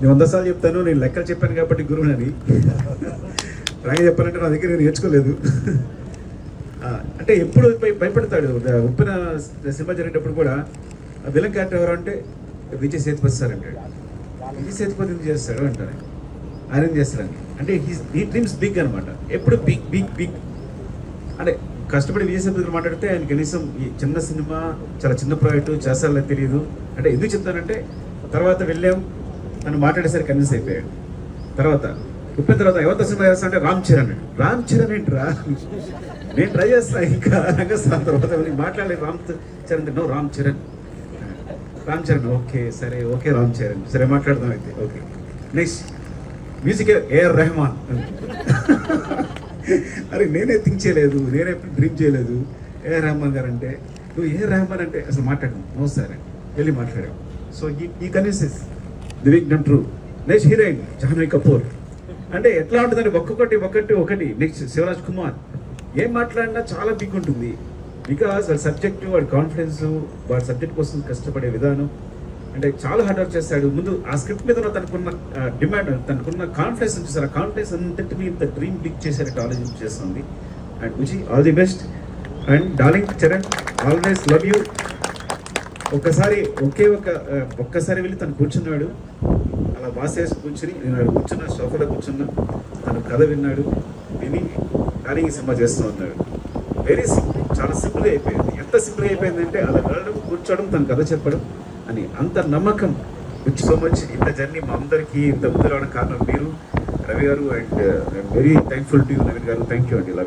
నేను 100 సార్లు చెప్తాను, నేను లెక్కలు చెప్పాను కాబట్టి గురువునని. రాగా చెప్పాలంటే నా దగ్గర నేను నేర్చుకోలేదు. అంటే ఎప్పుడు భయపడతాడు. ఉప్పిన సినిమా జరిగేటప్పుడు కూడా విలన్ క్యారెక్టర్ ఎవరు అంటే విజయ్ సేతుపతి సార్ అంటాడు. విజయ్ సేతుపతి ఎందుకు చేస్తాడు అంటారు, ఆయన ఏం చేస్తాడని. అంటే ఈ డ్రీమ్స్ బిగ్ అనమాట, ఎప్పుడు బిగ్ బిగ్ బిగ్. అంటే కష్టపడి విజయ్ సేతుపతి మాట్లాడితే ఆయన కనీసం ఈ చిన్న సినిమా, చాలా చిన్న ప్రాజెక్టు చేస్తారో తెలియదు. అంటే ఎందుకు చెప్తానంటే తర్వాత వెళ్ళాం, నన్ను మాట్లాడేసరికి కన్విన్స్ అయిపోయాడు. తర్వాత ఉప్పిన తర్వాత ఎవరితో సినిమా చేస్తా అంటే రామ్ చరణ్. రామ్ చరణ్ ఏంట్రా, నేను ట్రై చేస్తా ఇంకా రంగస్థానం తర్వాత మాట్లాడలేదు. రామ్ చరణ్ నో రామ్ చరణ్. రామ్ చరణ్ ఓకే సరే, ఓకే రామ్ చరణ్ సరే మాట్లాడదాం అయితే. Okay next music A R Rahman. అరే నేనే థింక్ చేయలేదు, నేనే డ్రీమ్ చేయలేదు. ఏఆర్ రెహమాన్ గారు అంటే నువ్వు ఏఆర్ రెహమాన్ అంటే అసలు మాట్లాడము. నో సార్ వెళ్ళి మాట్లాడాము. సో ఈ convinces the week done true. Next heroine Jahnavi Kapoor. అంటే ఎట్లా ఉంటుందంటే ఒకటి. నెక్స్ట్ శివరాజ్ కుమార్. ఏం మాట్లాడినా చాలా బిగ్ ఉంటుంది. బికాస్ వాడి సబ్జెక్టు, వాడి కాన్ఫిడెన్స్, వాడి సబ్జెక్ట్ కోసం కష్టపడే విధానం, అంటే చాలా హార్డ్ వర్క్ చేస్తాడు. ముందు ఆ స్క్రిప్ట్ మీద తనకున్న డిమాండ్, తనకున్న కాన్ఫిడెన్స్ చూసారు. ఆ కాన్ఫిడెన్స్ అంతటిని ఇంత డ్రీమ్ బిగ్ చేసేటట్టు ఆలోచన చేస్తుంది. And Vijay all the best. And darling Charan always love you. ఒక్కసారి ఒక్కసారి వెళ్ళి తను కూర్చున్నాడు, అలా బాసేసి కూర్చుని, నేను కూర్చున్న సోఫాలో కూర్చున్నా, తను కథ విన్నాడు, విని డార్లింగ్ సినిమా చేస్తూ ఉన్నాడు. వెరీ సింపుల్, చాలా సింపుల్గా అయిపోయింది. ఎంత సింపుల్గా అయిపోయిందంటే అలా వెళ్ళడం, కూర్చోవడం, తన కథ చెప్పడం అని అంత నమ్మకం. Which so much. ఇంత జర్నీ మా అందరికీ ఇంత ముందు రావడం కారణం మీరు, రవి గారు. And I'm very thankful to you Naveen గారు. థ్యాంక్ యూ అండి.